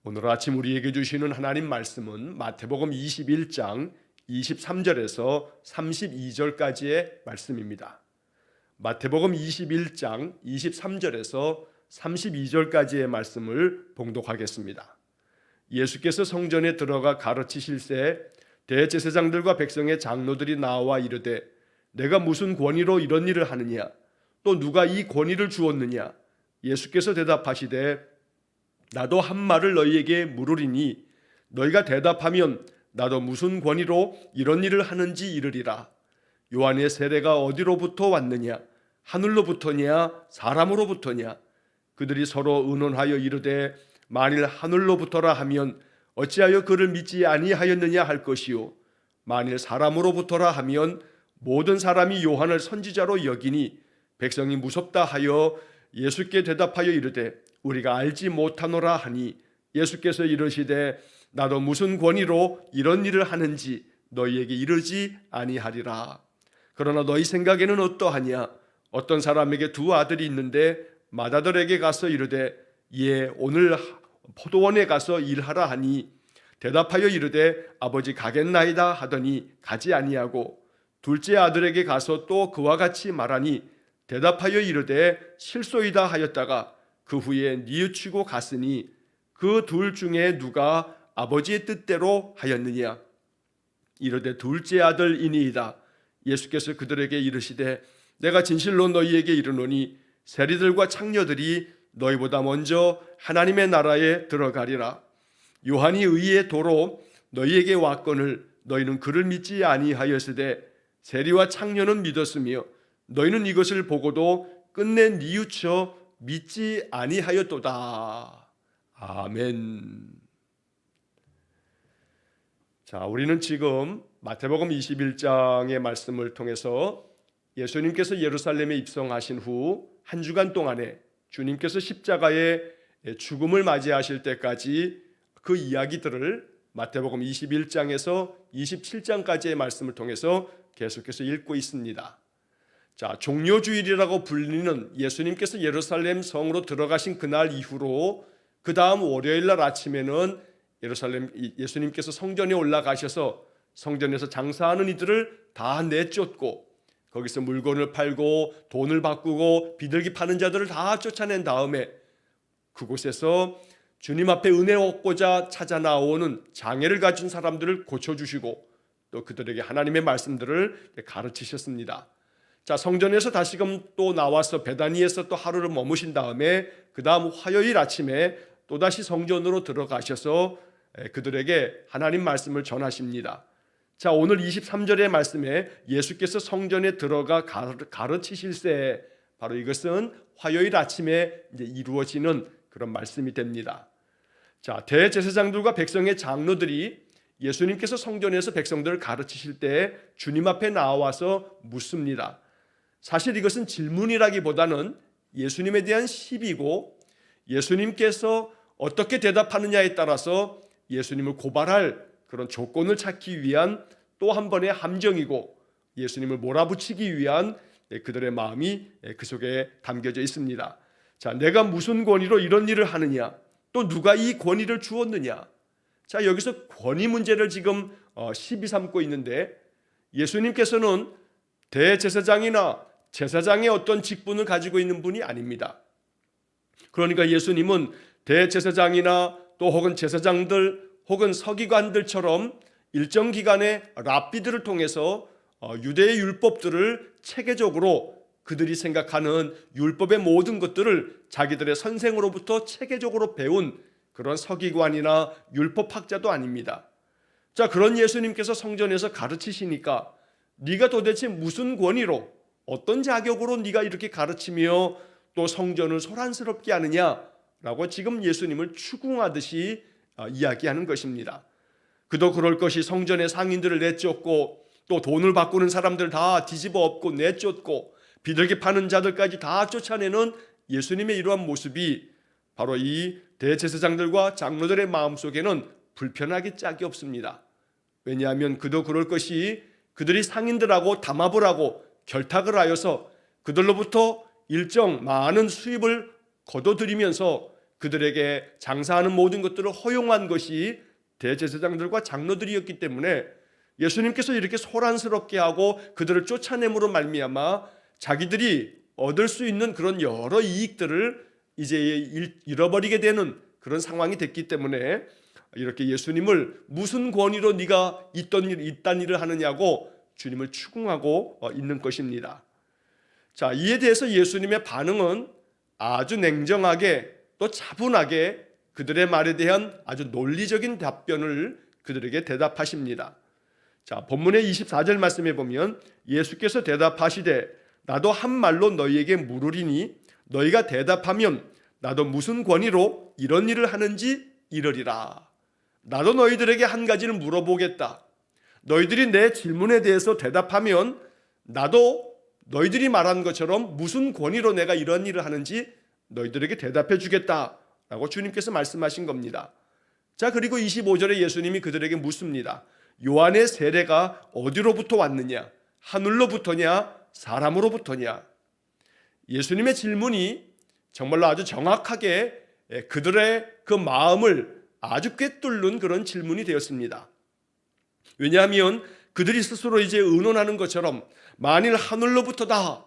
오늘 아침 우리에게 주시는 하나님 말씀은 마태복음 21장 23절에서 32절까지의 말씀입니다. 마태복음 21장 23절에서 32절까지의 말씀을 봉독하겠습니다. 예수께서 성전에 들어가 가르치실 때 대제사장들과 백성의 장로들이 나와 이르되 내가 무슨 권위로 이런 일을 하느냐? 또 누가 이 권위를 주었느냐? 예수께서 대답하시되 나도 한 말을 너희에게 물으리니 너희가 대답하면 나도 무슨 권위로 이런 일을 하는지 이르리라. 요한의 세례가 어디로부터 왔느냐? 하늘로부터냐? 사람으로부터냐? 그들이 서로 의논하여 이르되 만일 하늘로부터라 하면 어찌하여 그를 믿지 아니하였느냐 할 것이요 만일 사람으로부터라 하면 모든 사람이 요한을 선지자로 여기니 백성이 무섭다 하여 예수께 대답하여 이르되 우리가 알지 못하노라 하니 예수께서 이르시되 나도 무슨 권위로 이런 일을 하는지 너희에게 이르지 아니하리라. 그러나 너희 생각에는 어떠하냐? 어떤 사람에게 두 아들이 있는데 맏아들에게 가서 이르되 예 오늘 포도원에 가서 일하라 하니 대답하여 이르되 아버지 가겠나이다 하더니 가지 아니하고 둘째 아들에게 가서 또 그와 같이 말하니 대답하여 이르되 실소이다 하였다가 그 후에 뉘우치고 갔으니 그 둘 중에 누가 아버지의 뜻대로 하였느냐? 이르되 둘째 아들이니이다. 예수께서 그들에게 이르시되 내가 진실로 너희에게 이르노니 세리들과 창녀들이 너희보다 먼저 하나님의 나라에 들어가리라. 요한이 의의 도로 너희에게 왔거늘 너희는 그를 믿지 아니하였으되 세리와 창녀는 믿었으며 너희는 이것을 보고도 끝내 뉘우쳐 믿지 아니하였도다. 아멘. 자, 우리는 지금 마태복음 21장의 말씀을 통해서 예수님께서 예루살렘에 입성하신 후 한 주간 동안에 주님께서 십자가의 죽음을 맞이하실 때까지 그 이야기들을 마태복음 21장에서 27장까지의 말씀을 통해서 계속해서 읽고 있습니다. 자, 종료주일이라고 불리는 예수님께서 예루살렘 성으로 들어가신 그날 이후로 그 다음 월요일 날 아침에는 예수님께서 성전에 올라가셔서 성전에서 장사하는 이들을 다 내쫓고 거기서 물건을 팔고 돈을 바꾸고 비둘기 파는 자들을 다 쫓아낸 다음에 그곳에서 주님 앞에 은혜 얻고자 찾아 나오는 장애를 가진 사람들을 고쳐주시고 또 그들에게 하나님의 말씀들을 가르치셨습니다. 자, 성전에서 다시금 또 나와서 베다니에서 또 하루를 머무신 다음에 그 다음 화요일 아침에 또다시 성전으로 들어가셔서 그들에게 하나님 말씀을 전하십니다. 자, 오늘 23절의 말씀에 예수께서 성전에 들어가 가르치실 때 바로 이것은 화요일 아침에 이제 이루어지는 그런 말씀이 됩니다. 자, 대제사장들과 백성의 장로들이 예수님께서 성전에서 백성들을 가르치실 때 주님 앞에 나와서 묻습니다. 사실 이것은 질문이라기보다는 예수님에 대한 시비고 예수님께서 어떻게 대답하느냐에 따라서 예수님을 고발할 그런 조건을 찾기 위한 또 한 번의 함정이고 예수님을 몰아붙이기 위한 그들의 마음이 그 속에 담겨져 있습니다. 자, 내가 무슨 권위로 이런 일을 하느냐? 또 누가 이 권위를 주었느냐? 자, 여기서 권위 문제를 지금 시비 삼고 있는데 예수님께서는 대제사장이나 제사장의 어떤 직분을 가지고 있는 분이 아닙니다. 그러니까 예수님은 대제사장이나 또 혹은 제사장들 혹은 서기관들처럼 일정 기간의 랍비들을 통해서 유대의 율법들을 체계적으로 그들이 생각하는 율법의 모든 것들을 자기들의 선생으로부터 체계적으로 배운 그런 서기관이나 율법학자도 아닙니다. 자, 그런 예수님께서 성전에서 가르치시니까 네가 도대체 무슨 권위로 어떤 자격으로 네가 이렇게 가르치며 또 성전을 소란스럽게 하느냐라고 지금 예수님을 추궁하듯이 이야기하는 것입니다. 그도 그럴 것이 성전의 상인들을 내쫓고 또 돈을 바꾸는 사람들 다 뒤집어 엎고 내쫓고 비둘기 파는 자들까지 다 쫓아내는 예수님의 이러한 모습이 바로 이 대제사장들과 장로들의 마음속에는 불편하기 짝이 없습니다. 왜냐하면 그도 그럴 것이 그들이 상인들하고 담합을 하고 결탁을 하여서 그들로부터 일정 많은 수입을 거둬들이면서 그들에게 장사하는 모든 것들을 허용한 것이 대제사장들과 장로들이었기 때문에 예수님께서 이렇게 소란스럽게 하고 그들을 쫓아냄으로 말미암아 자기들이 얻을 수 있는 그런 여러 이익들을 이제 잃어버리게 되는 그런 상황이 됐기 때문에 이렇게 예수님을 무슨 권위로 네가 이딴 일을 하느냐고 주님을 추궁하고 있는 것입니다. 자, 이에 대해서 예수님의 반응은 아주 냉정하게 또 차분하게 그들의 말에 대한 아주 논리적인 답변을 그들에게 대답하십니다. 자, 본문의 24절 말씀에 보면 예수께서 대답하시되 나도 한 말로 너희에게 물으리니 너희가 대답하면 나도 무슨 권위로 이런 일을 하는지 이르리라. 나도 너희들에게 한 가지를 물어보겠다. 너희들이 내 질문에 대해서 대답하면 나도 너희들이 말한 것처럼 무슨 권위로 내가 이런 일을 하는지 너희들에게 대답해 주겠다라고 주님께서 말씀하신 겁니다. 자, 그리고 25절에 예수님이 그들에게 묻습니다. 요한의 세례가 어디로부터 왔느냐? 하늘로부터냐? 사람으로부터냐? 예수님의 질문이 정말로 아주 정확하게 그들의 그 마음을 아주 꿰뚫는 그런 질문이 되었습니다. 왜냐하면 그들이 스스로 이제 의논하는 것처럼 만일 하늘로부터다,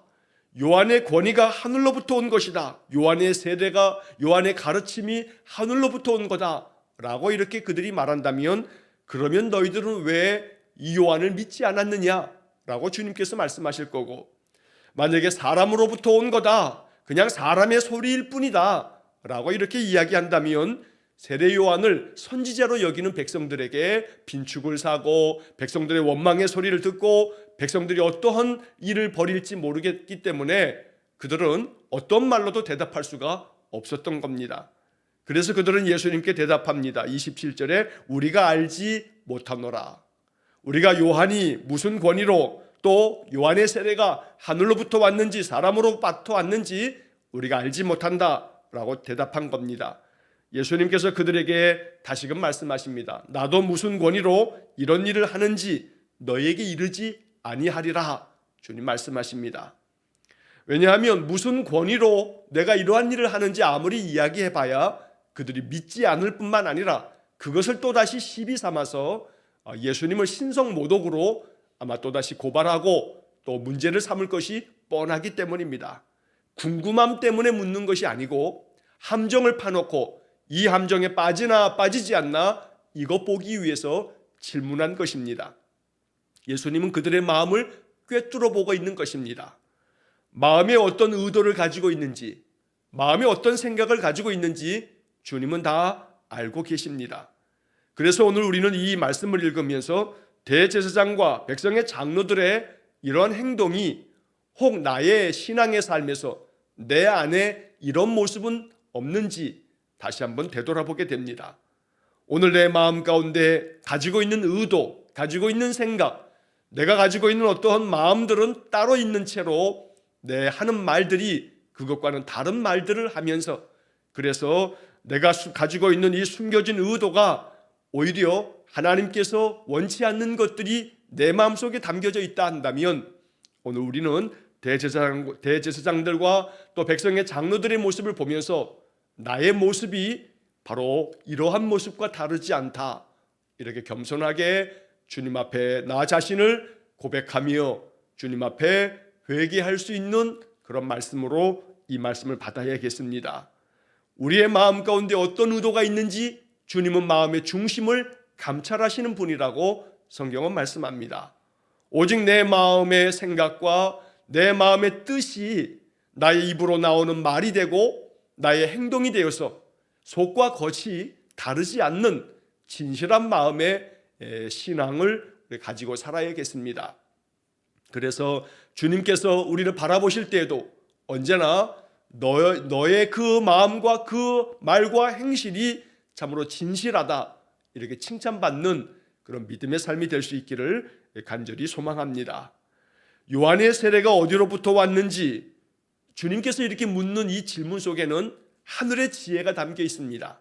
요한의 권위가 하늘로부터 온 것이다, 요한의 세례가, 요한의 가르침이 하늘로부터 온 거다 라고 이렇게 그들이 말한다면 그러면 너희들은 왜 이 요한을 믿지 않았느냐 라고 주님께서 말씀하실 거고, 만약에 사람으로부터 온 거다, 그냥 사람의 소리일 뿐이다 라고 이렇게 이야기한다면 세례 요한을 선지자로 여기는 백성들에게 빈축을 사고 백성들의 원망의 소리를 듣고 백성들이 어떠한 일을 벌일지 모르겠기 때문에 그들은 어떤 말로도 대답할 수가 없었던 겁니다. 그래서 그들은 예수님께 대답합니다. 27절에 우리가 알지 못하노라. 우리가 요한이 무슨 권위로 또 요한의 세례가 하늘로부터 왔는지 사람으로부터 왔는지 우리가 알지 못한다 라고 대답한 겁니다. 예수님께서 그들에게 다시금 말씀하십니다. 나도 무슨 권위로 이런 일을 하는지 너희에게 이르지 아니하리라. 주님 말씀하십니다. 왜냐하면 무슨 권위로 내가 이러한 일을 하는지 아무리 이야기해봐야 그들이 믿지 않을 뿐만 아니라 그것을 또다시 시비 삼아서 예수님을 신성모독으로 아마 또다시 고발하고 또 문제를 삼을 것이 뻔하기 때문입니다. 궁금함 때문에 묻는 것이 아니고 함정을 파놓고 이 함정에 빠지나 빠지지 않나 이것 보기 위해서 질문한 것입니다. 예수님은 그들의 마음을 꿰뚫어 보고 있는 것입니다. 마음에 어떤 의도를 가지고 있는지, 마음에 어떤 생각을 가지고 있는지 주님은 다 알고 계십니다. 그래서 오늘 우리는 이 말씀을 읽으면서 대제사장과 백성의 장로들의 이러한 행동이 혹 나의 신앙의 삶에서 내 안에 이런 모습은 없는지 다시 한번 되돌아보게 됩니다. 오늘 내 마음 가운데 가지고 있는 의도, 가지고 있는 생각, 내가 가지고 있는 어떠한 마음들은 따로 있는 채로 내 하는 말들이 그것과는 다른 말들을 하면서, 그래서 내가 가지고 있는 이 숨겨진 의도가 오히려 하나님께서 원치 않는 것들이 내 마음속에 담겨져 있다 한다면 오늘 우리는 대제사장들과 또 백성의 장로들의 모습을 보면서 나의 모습이 바로 이러한 모습과 다르지 않다, 이렇게 겸손하게 주님 앞에 나 자신을 고백하며 주님 앞에 회개할 수 있는 그런 말씀으로 이 말씀을 받아야겠습니다. 우리의 마음 가운데 어떤 의도가 있는지 주님은 마음의 중심을 감찰하시는 분이라고 성경은 말씀합니다. 오직 내 마음의 생각과 내 마음의 뜻이 나의 입으로 나오는 말이 되고 나의 행동이 되어서 속과 겉이 다르지 않는 진실한 마음의 신앙을 가지고 살아야겠습니다. 그래서 주님께서 우리를 바라보실 때에도 언제나 너의 그 마음과 그 말과 행실이 참으로 진실하다, 이렇게 칭찬받는 그런 믿음의 삶이 될 수 있기를 간절히 소망합니다. 요한의 세례가 어디로부터 왔는지 주님께서 이렇게 묻는 이 질문 속에는 하늘의 지혜가 담겨 있습니다.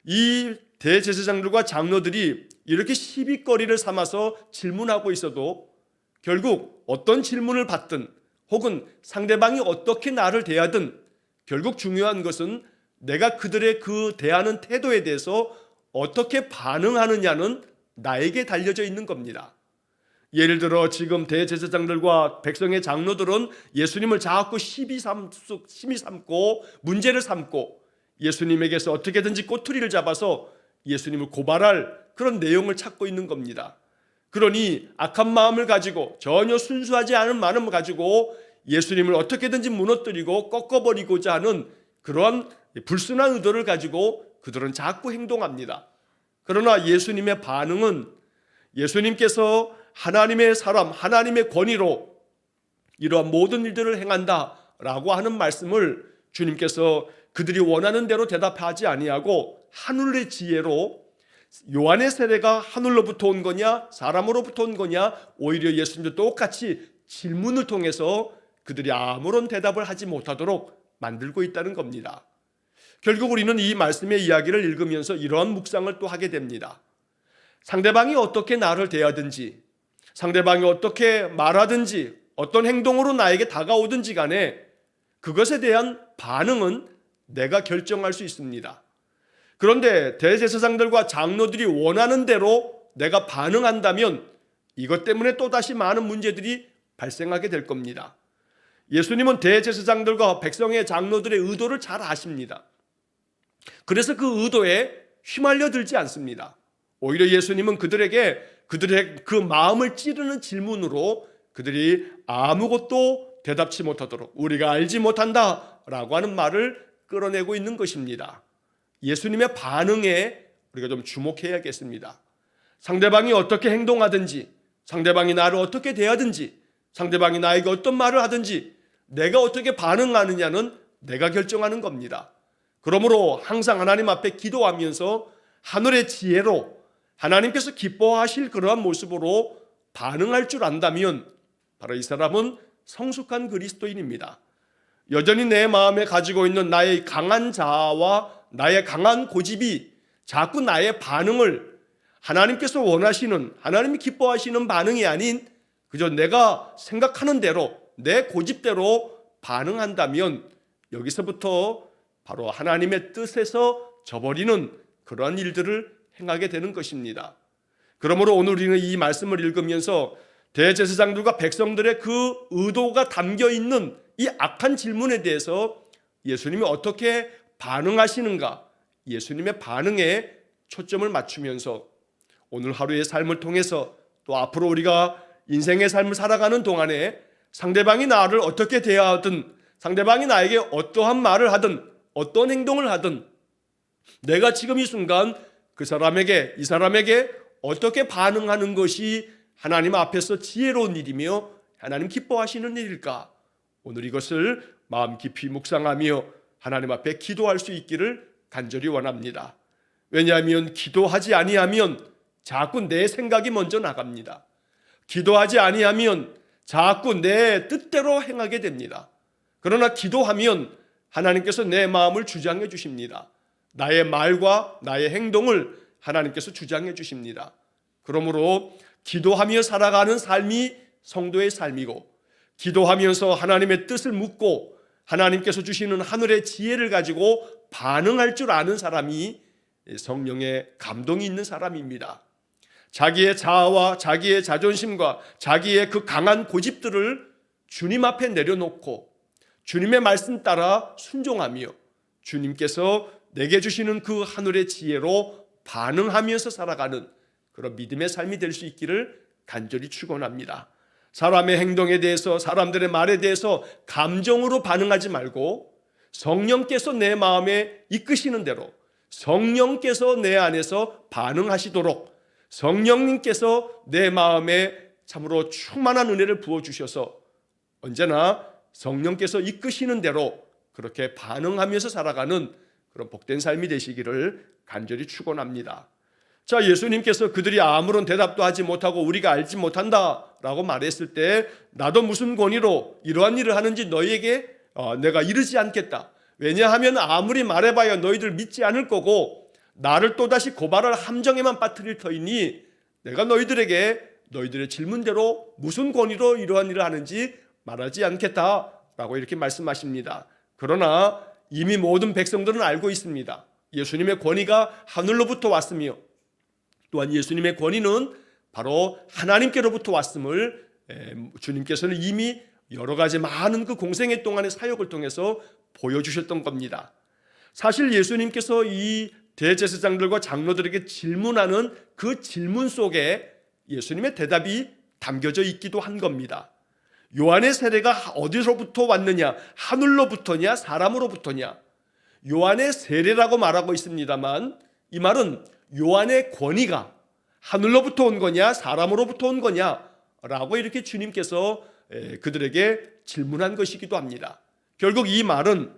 이 대제사장들과 장로들이 이렇게 시비거리를 삼아서 질문하고 있어도 결국 어떤 질문을 받든 혹은 상대방이 어떻게 나를 대하든 결국 중요한 것은 내가 그들의 그 대하는 태도에 대해서 어떻게 반응하느냐는 나에게 달려져 있는 겁니다. 예를 들어 지금 대제사장들과 백성의 장로들은 예수님을 자꾸 시비 삼고 문제를 삼고 예수님에게서 어떻게든지 꼬투리를 잡아서 예수님을 고발할 그런 내용을 찾고 있는 겁니다. 그러니 악한 마음을 가지고 전혀 순수하지 않은 마음을 가지고 예수님을 어떻게든지 무너뜨리고 꺾어버리고자 하는 그러한 불순한 의도를 가지고 그들은 자꾸 행동합니다. 그러나 예수님의 반응은 예수님께서 하나님의 사람, 하나님의 권위로 이러한 모든 일들을 행한다라고 하는 말씀을 주님께서 그들이 원하는 대로 대답하지 아니하고 하늘의 지혜로 요한의 세례가 하늘로부터 온 거냐 사람으로부터 온 거냐 오히려 예수님도 똑같이 질문을 통해서 그들이 아무런 대답을 하지 못하도록 만들고 있다는 겁니다. 결국 우리는 이 말씀의 이야기를 읽으면서 이러한 묵상을 또 하게 됩니다. 상대방이 어떻게 나를 대하든지 상대방이 어떻게 말하든지 어떤 행동으로 나에게 다가오든지 간에 그것에 대한 반응은 내가 결정할 수 있습니다. 그런데 대제사장들과 장로들이 원하는 대로 내가 반응한다면 이것 때문에 또다시 많은 문제들이 발생하게 될 겁니다. 예수님은 대제사장들과 백성의 장로들의 의도를 잘 아십니다. 그래서 그 의도에 휘말려 들지 않습니다. 오히려 예수님은 그들의 그 마음을 찌르는 질문으로 그들이 아무것도 대답치 못하도록 우리가 알지 못한다라고 하는 말을 끌어내고 있는 것입니다. 예수님의 반응에 우리가 좀 주목해야겠습니다. 상대방이 어떻게 행동하든지 상대방이 나를 어떻게 대하든지 상대방이 나에게 어떤 말을 하든지 내가 어떻게 반응하느냐는 내가 결정하는 겁니다. 그러므로 항상 하나님 앞에 기도하면서 하늘의 지혜로 하나님께서 기뻐하실 그러한 모습으로 반응할 줄 안다면 바로 이 사람은 성숙한 그리스도인입니다. 여전히 내 마음에 가지고 있는 나의 강한 자아와 나의 강한 고집이 자꾸 나의 반응을 하나님께서 원하시는 하나님이 기뻐하시는 반응이 아닌 그저 내가 생각하는 대로 내 고집대로 반응한다면 여기서부터 바로 하나님의 뜻에서 저버리는 그러한 일들을 행하게 되는 것입니다. 그러므로 오늘 우리는 이 말씀을 읽으면서 대제사장들과 백성들의 그 의도가 담겨있는 이 악한 질문에 대해서 예수님이 어떻게 반응하시는가 예수님의 반응에 초점을 맞추면서 오늘 하루의 삶을 통해서 또 앞으로 우리가 인생의 삶을 살아가는 동안에 상대방이 나를 어떻게 대하든 상대방이 나에게 어떠한 말을 하든 어떤 행동을 하든 내가 지금 이 순간 그 사람에게 이 사람에게 어떻게 반응하는 것이 하나님 앞에서 지혜로운 일이며 하나님 기뻐하시는 일일까? 오늘 이것을 마음 깊이 묵상하며 하나님 앞에 기도할 수 있기를 간절히 원합니다. 왜냐하면 기도하지 아니하면 자꾸 내 생각이 먼저 나갑니다. 기도하지 아니하면 자꾸 내 뜻대로 행하게 됩니다. 그러나 기도하면 하나님께서 내 마음을 주장해 주십니다. 나의 말과 나의 행동을 하나님께서 주장해 주십니다. 그러므로 기도하며 살아가는 삶이 성도의 삶이고 기도하면서 하나님의 뜻을 묻고 하나님께서 주시는 하늘의 지혜를 가지고 반응할 줄 아는 사람이 성령의 감동이 있는 사람입니다. 자기의 자아와 자기의 자존심과 자기의 그 강한 고집들을 주님 앞에 내려놓고 주님의 말씀 따라 순종하며 주님께서 내게 주시는 그 하늘의 지혜로 반응하면서 살아가는 그런 믿음의 삶이 될 수 있기를 간절히 축원합니다. 사람의 행동에 대해서 사람들의 말에 대해서 감정으로 반응하지 말고 성령께서 내 마음에 이끄시는 대로 성령께서 내 안에서 반응하시도록 성령님께서 내 마음에 참으로 충만한 은혜를 부어주셔서 언제나 성령께서 이끄시는 대로 그렇게 반응하면서 살아가는 그런 복된 삶이 되시기를 간절히 축원합니다. 자, 예수님께서 그들이 아무런 대답도 하지 못하고 우리가 알지 못한다라고 말했을 때 나도 무슨 권위로 이러한 일을 하는지 너희에게 내가 이르지 않겠다. 왜냐하면 아무리 말해봐야 너희들 믿지 않을 거고 나를 또다시 고발할 함정에만 빠뜨릴 터이니 내가 너희들에게 너희들의 질문대로 무슨 권위로 이러한 일을 하는지 말하지 않겠다라고 이렇게 말씀하십니다. 그러나 이미 모든 백성들은 알고 있습니다. 예수님의 권위가 하늘로부터 왔으며 또한 예수님의 권위는 바로 하나님께로부터 왔음을 주님께서는 이미 여러 가지 많은 그 공생애 동안의 사역을 통해서 보여주셨던 겁니다. 사실 예수님께서 이 대제사장들과 장로들에게 질문하는 그 질문 속에 예수님의 대답이 담겨져 있기도 한 겁니다. 요한의 세례가 어디서부터 왔느냐? 하늘로부터냐? 사람으로부터냐? 요한의 세례라고 말하고 있습니다만 이 말은 요한의 권위가 하늘로부터 온 거냐? 사람으로부터 온 거냐? 라고 이렇게 주님께서 그들에게 질문한 것이기도 합니다. 결국 이 말은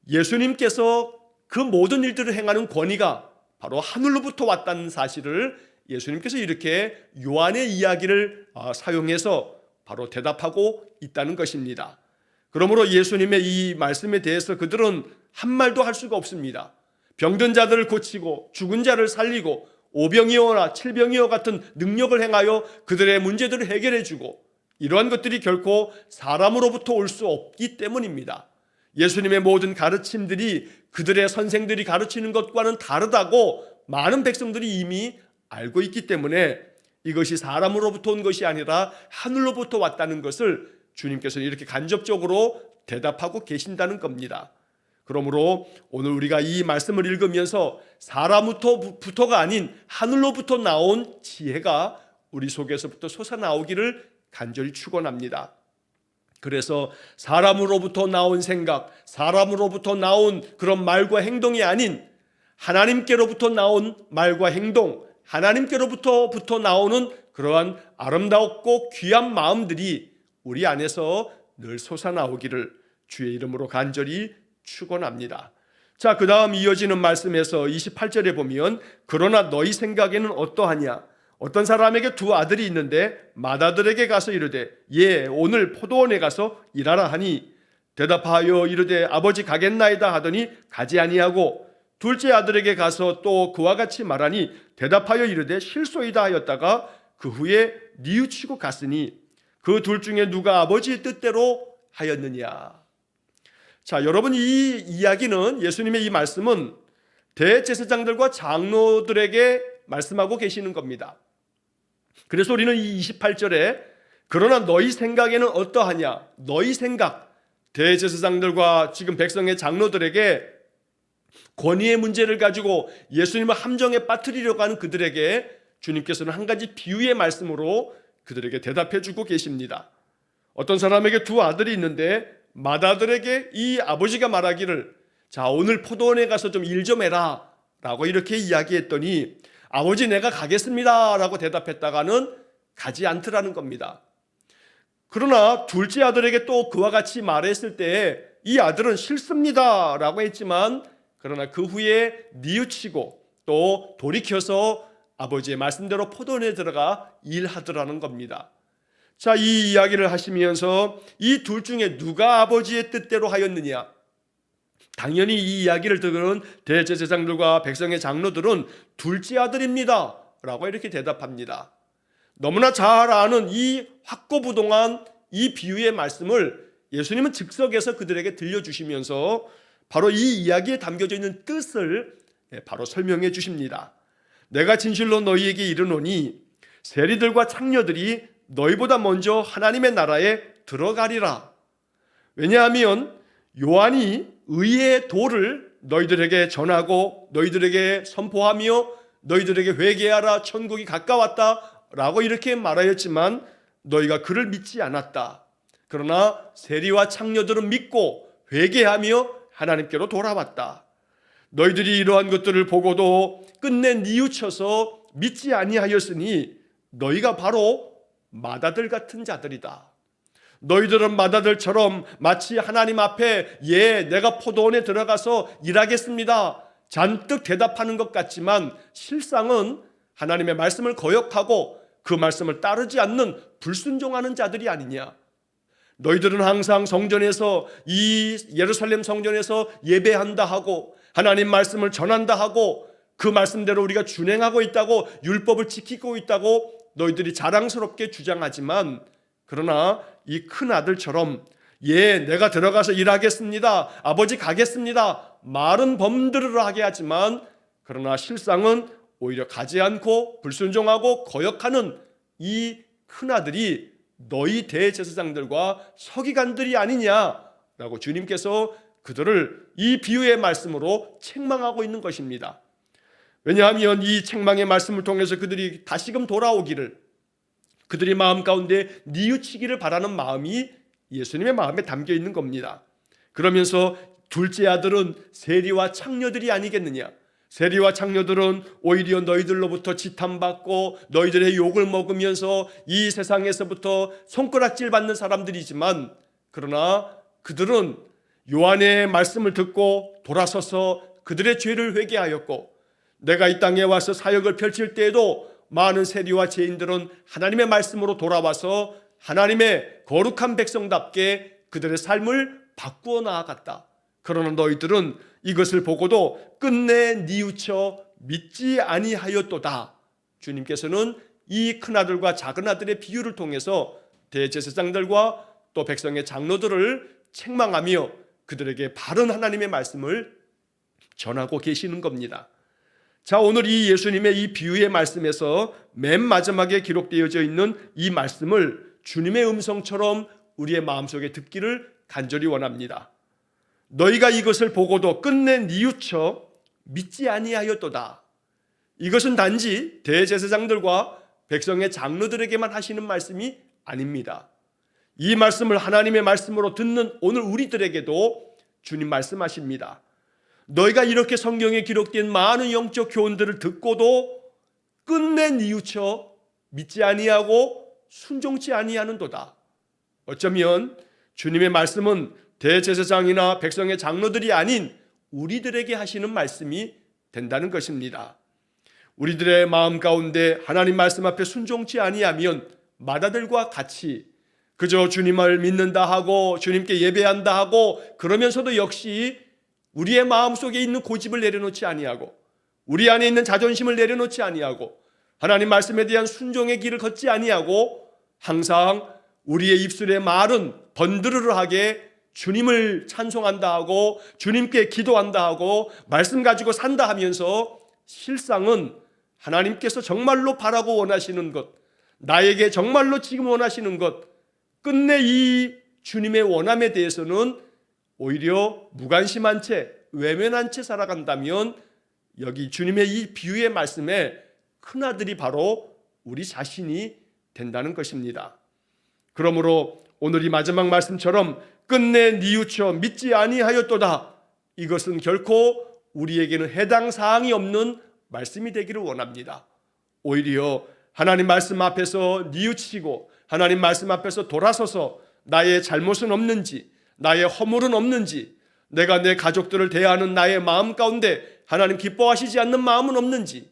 예수님께서 그 모든 일들을 행하는 권위가 바로 하늘로부터 왔다는 사실을 예수님께서 이렇게 요한의 이야기를 사용해서 바로 대답하고 있다는 것입니다. 그러므로 예수님의 이 말씀에 대해서 그들은 한 말도 할 수가 없습니다. 병든 자들을 고치고 죽은 자를 살리고 오병이어나 칠병이어 같은 능력을 행하여 그들의 문제들을 해결해 주고 이러한 것들이 결코 사람으로부터 올 수 없기 때문입니다. 예수님의 모든 가르침들이 그들의 선생들이 가르치는 것과는 다르다고 많은 백성들이 이미 알고 있기 때문에 이것이 사람으로부터 온 것이 아니라 하늘로부터 왔다는 것을 주님께서는 이렇게 간접적으로 대답하고 계신다는 겁니다. 그러므로 오늘 우리가 이 말씀을 읽으면서 사람부터가 아닌 하늘로부터 나온 지혜가 우리 속에서부터 솟아나오기를 간절히 축원합니다. 그래서 사람으로부터 나온 생각, 사람으로부터 나온 그런 말과 행동이 아닌 하나님께로부터 나온 말과 행동, 하나님께로부터 나오는 그러한 아름답고 귀한 마음들이 우리 안에서 늘 솟아나오기를 주의 이름으로 간절히 축원합니다. 자, 그 다음 이어지는 말씀에서 28절에 보면 그러나 너희 생각에는 어떠하냐? 어떤 사람에게 두 아들이 있는데 맏아들에게 가서 이르되 예 오늘 포도원에 가서 일하라 하니 대답하여 이르되 아버지 가겠나이다 하더니 가지 아니하고 둘째 아들에게 가서 또 그와 같이 말하니 대답하여 이르되 실소이다 하였다가 그 후에 뉘우치고 갔으니 그 둘 중에 누가 아버지의 뜻대로 하였느냐. 자, 여러분 이 이야기는 예수님의 이 말씀은 대제사장들과 장로들에게 말씀하고 계시는 겁니다. 그래서 우리는 이 28절에 그러나 너희 생각에는 어떠하냐? 너희 생각, 대제사장들과 지금 백성의 장로들에게 권위의 문제를 가지고 예수님을 함정에 빠뜨리려고 하는 그들에게 주님께서는 한 가지 비유의 말씀으로 그들에게 대답해 주고 계십니다. 어떤 사람에게 두 아들이 있는데 맏아들에게 이 아버지가 말하기를 자 오늘 포도원에 가서 좀 일 좀 해라 라고 이렇게 이야기했더니 아버지 내가 가겠습니다 라고 대답했다가는 가지 않더라는 겁니다. 그러나 둘째 아들에게 또 그와 같이 말했을 때 이 아들은 싫습니다 라고 했지만 그러나 그 후에 뉘우치고 또 돌이켜서 아버지의 말씀대로 포도원에 들어가 일하더라는 겁니다. 자, 이 이야기를 하시면서 이 둘 중에 누가 아버지의 뜻대로 하였느냐? 당연히 이 이야기를 듣는 대제사장들과 백성의 장로들은 둘째 아들입니다 라고 이렇게 대답합니다. 너무나 잘 아는 이 확고부동한 이 비유의 말씀을 예수님은 즉석에서 그들에게 들려주시면서 바로 이 이야기에 담겨져 있는 뜻을 바로 설명해 주십니다. 내가 진실로 너희에게 이르노니 세리들과 창녀들이 너희보다 먼저 하나님의 나라에 들어가리라. 왜냐하면 요한이 의의 도를 너희들에게 전하고 너희들에게 선포하며 너희들에게 회개하라 천국이 가까웠다 라고 이렇게 말하였지만 너희가 그를 믿지 않았다. 그러나 세리와 창녀들은 믿고 회개하며 하나님께로 돌아왔다. 너희들이 이러한 것들을 보고도 끝내 뉘우쳐서 믿지 아니하였으니 너희가 바로 맏아들 같은 자들이다. 너희들은 맏아들처럼 마치 하나님 앞에 예 내가 포도원에 들어가서 일하겠습니다 잔뜩 대답하는 것 같지만 실상은 하나님의 말씀을 거역하고 그 말씀을 따르지 않는 불순종하는 자들이 아니냐. 너희들은 항상 성전에서 이 예루살렘 성전에서 예배한다 하고 하나님 말씀을 전한다 하고 그 말씀대로 우리가 준행하고 있다고 율법을 지키고 있다고 너희들이 자랑스럽게 주장하지만 그러나 이 큰 아들처럼 예, 내가 들어가서 일하겠습니다. 아버지 가겠습니다. 말은 범들으러 하게 하지만 그러나 실상은 오히려 가지 않고 불순종하고 거역하는 이 큰아들이 너희 대제사장들과 서기관들이 아니냐라고 주님께서 그들을 이 비유의 말씀으로 책망하고 있는 것입니다. 왜냐하면 이 책망의 말씀을 통해서 그들이 다시금 돌아오기를, 그들의 마음 가운데 뉘우치기를 바라는 마음이 예수님의 마음에 담겨 있는 겁니다. 그러면서 둘째 아들은 세리와 창녀들이 아니겠느냐, 세리와 창녀들은 오히려 너희들로부터 지탄받고 너희들의 욕을 먹으면서 이 세상에서부터 손가락질 받는 사람들이지만, 그러나 그들은 요한의 말씀을 듣고 돌아서서 그들의 죄를 회개하였고, 내가 이 땅에 와서 사역을 펼칠 때에도 많은 세리와 죄인들은 하나님의 말씀으로 돌아와서 하나님의 거룩한 백성답게 그들의 삶을 바꾸어 나아갔다. 그러나 너희들은 이것을 보고도 끝내 뉘우쳐 믿지 아니하였도다. 주님께서는 이 큰아들과 작은아들의 비유를 통해서 대제사장들과 또 백성의 장로들을 책망하며 그들에게 바른 하나님의 말씀을 전하고 계시는 겁니다. 자, 오늘 이 예수님의 이 비유의 말씀에서 맨 마지막에 기록되어져 있는 이 말씀을 주님의 음성처럼 우리의 마음속에 듣기를 간절히 원합니다. 너희가 이것을 보고도 끝내 뉘우쳐 믿지 아니하였도다. 이것은 단지 대제사장들과 백성의 장로들에게만 하시는 말씀이 아닙니다. 이 말씀을 하나님의 말씀으로 듣는 오늘 우리들에게도 주님 말씀하십니다. 너희가 이렇게 성경에 기록된 많은 영적 교훈들을 듣고도 끝내 뉘우쳐 믿지 아니하고 순종치 아니하는도다. 어쩌면 주님의 말씀은 대제사장이나 백성의 장로들이 아닌 우리들에게 하시는 말씀이 된다는 것입니다. 우리들의 마음 가운데 하나님 말씀 앞에 순종치 아니하면 마다들과 같이 그저 주님을 믿는다 하고 주님께 예배한다 하고 그러면서도 역시 우리의 마음속에 있는 고집을 내려놓지 아니하고 우리 안에 있는 자존심을 내려놓지 아니하고 하나님 말씀에 대한 순종의 길을 걷지 아니하고 항상 우리의 입술의 말은 번드르르하게 주님을 찬송한다 하고 주님께 기도한다 하고 말씀 가지고 산다 하면서 실상은 하나님께서 정말로 바라고 원하시는 것, 나에게 정말로 지금 원하시는 것, 끝내 이 주님의 원함에 대해서는 오히려 무관심한 채 외면한 채 살아간다면 여기 주님의 이 비유의 말씀에 큰아들이 바로 우리 자신이 된다는 것입니다. 그러므로 오늘 이 마지막 말씀처럼 끝내 뉘우쳐 믿지 아니하였도다, 이것은 결코 우리에게는 해당 사항이 없는 말씀이 되기를 원합니다. 오히려 하나님 말씀 앞에서 뉘우치고 하나님 말씀 앞에서 돌아서서 나의 잘못은 없는지, 나의 허물은 없는지, 내가 내 가족들을 대하는 나의 마음 가운데 하나님 기뻐하시지 않는 마음은 없는지,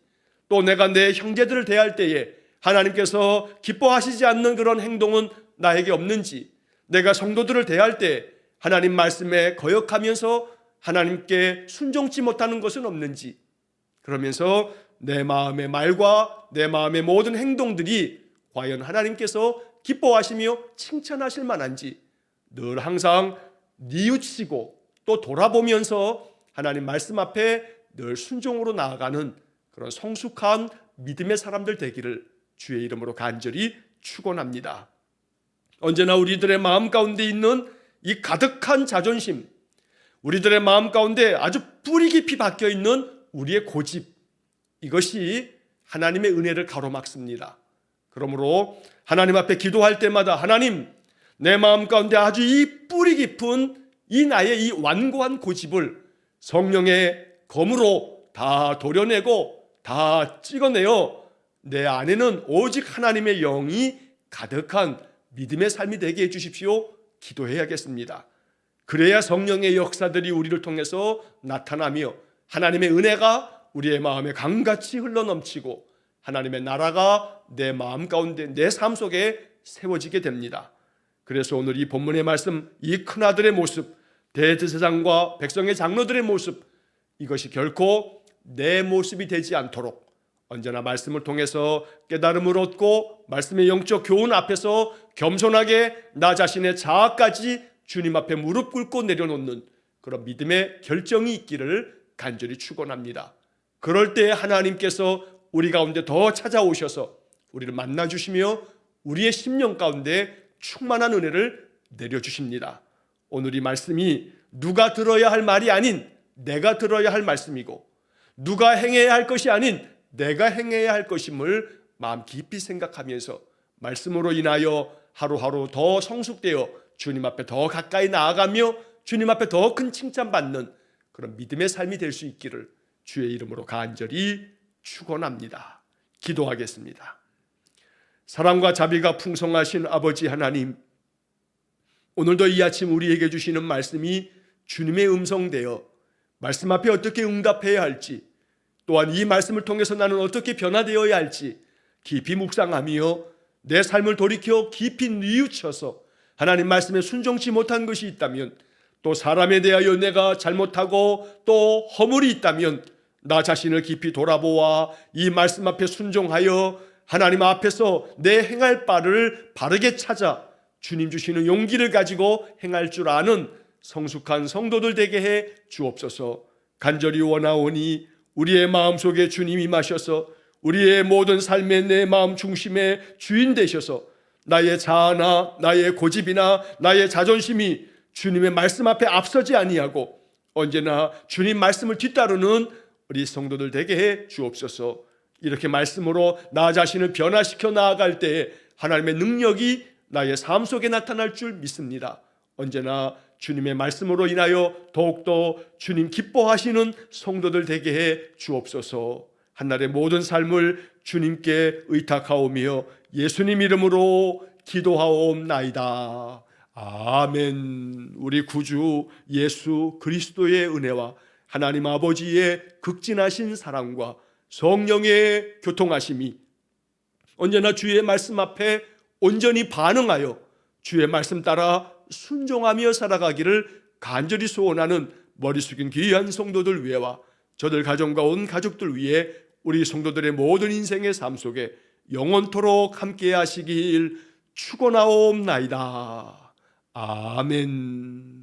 또 내가 내 형제들을 대할 때에 하나님께서 기뻐하시지 않는 그런 행동은 나에게 없는지, 내가 성도들을 대할 때 하나님 말씀에 거역하면서 하나님께 순종치 못하는 것은 없는지, 그러면서 내 마음의 말과 내 마음의 모든 행동들이 과연 하나님께서 기뻐하시며 칭찬하실 만한지 늘 항상 뉘우치고 또 돌아보면서 하나님 말씀 앞에 늘 순종으로 나아가는 그런 성숙한 믿음의 사람들 되기를 주의 이름으로 간절히 축원합니다. 언제나 우리들의 마음 가운데 있는 이 가득한 자존심, 우리들의 마음 가운데 아주 뿌리 깊이 박혀 있는 우리의 고집, 이것이 하나님의 은혜를 가로막습니다. 그러므로 하나님 앞에 기도할 때마다 하나님, 내 마음 가운데 아주 이 뿌리 깊은 이 나의 이 완고한 고집을 성령의 검으로 다 도려내고 다 찍어내어 내 안에는 오직 하나님의 영이 가득한 믿음의 삶이 되게 해주십시오. 기도해야겠습니다. 그래야 성령의 역사들이 우리를 통해서 나타나며 하나님의 은혜가 우리의 마음에 강같이 흘러넘치고 하나님의 나라가 내 마음 가운데 내 삶 속에 세워지게 됩니다. 그래서 오늘 이 본문의 말씀, 이 큰아들의 모습, 대제사장과 백성의 장로들의 모습, 이것이 결코 내 모습이 되지 않도록 언제나 말씀을 통해서 깨달음을 얻고 말씀의 영적 교훈 앞에서 겸손하게 나 자신의 자아까지 주님 앞에 무릎 꿇고 내려놓는 그런 믿음의 결정이 있기를 간절히 축원합니다. 그럴 때 하나님께서 우리 가운데 더 찾아오셔서 우리를 만나주시며 우리의 심령 가운데 충만한 은혜를 내려주십니다. 오늘 이 말씀이 누가 들어야 할 말이 아닌 내가 들어야 할 말씀이고, 누가 행해야 할 것이 아닌 내가 행해야 할 것임을 마음 깊이 생각하면서 말씀으로 인하여 하루하루 더 성숙되어 주님 앞에 더 가까이 나아가며 주님 앞에 더 큰 칭찬받는 그런 믿음의 삶이 될 수 있기를 주의 이름으로 간절히 축원합니다. 기도하겠습니다. 사랑과 자비가 풍성하신 아버지 하나님, 오늘도 이 아침 우리에게 주시는 말씀이 주님의 음성되어 말씀 앞에 어떻게 응답해야 할지, 또한 이 말씀을 통해서 나는 어떻게 변화되어야 할지 깊이 묵상하며 내 삶을 돌이켜 깊이 뉘우쳐서 하나님 말씀에 순종치 못한 것이 있다면, 또 사람에 대하여 내가 잘못하고 또 허물이 있다면 나 자신을 깊이 돌아보아 이 말씀 앞에 순종하여 하나님 앞에서 내 행할 바를 바르게 찾아 주님 주시는 용기를 가지고 행할 줄 아는 성숙한 성도들 되게 해 주옵소서. 간절히 원하오니 우리의 마음속에 주님이 임하셔서 우리의 모든 삶의 내 마음 중심의 주인 되셔서 나의 자아나 나의 고집이나 나의 자존심이 주님의 말씀 앞에 앞서지 아니하고 언제나 주님 말씀을 뒤따르는 우리 성도들 되게 해 주옵소서. 이렇게 말씀으로 나 자신을 변화시켜 나아갈 때에 하나님의 능력이 나의 삶 속에 나타날 줄 믿습니다. 언제나 주님의 말씀으로 인하여 더욱더 주님 기뻐하시는 성도들 되게 해 주옵소서. 한날의 모든 삶을 주님께 의탁하오며 예수님 이름으로 기도하옵나이다. 아멘. 우리 구주 예수 그리스도의 은혜와 하나님 아버지의 극진하신 사랑과 성령의 교통하심이 언제나 주의 말씀 앞에 온전히 반응하여 주의 말씀 따라 순종하며 살아가기를 간절히 소원하는 머리 숙인 귀한 성도들 위에와 저들 가정과 온 가족들 위해 우리 성도들의 모든 인생의 삶 속에 영원토록 함께 하시길 축원하옵나이다. 아멘.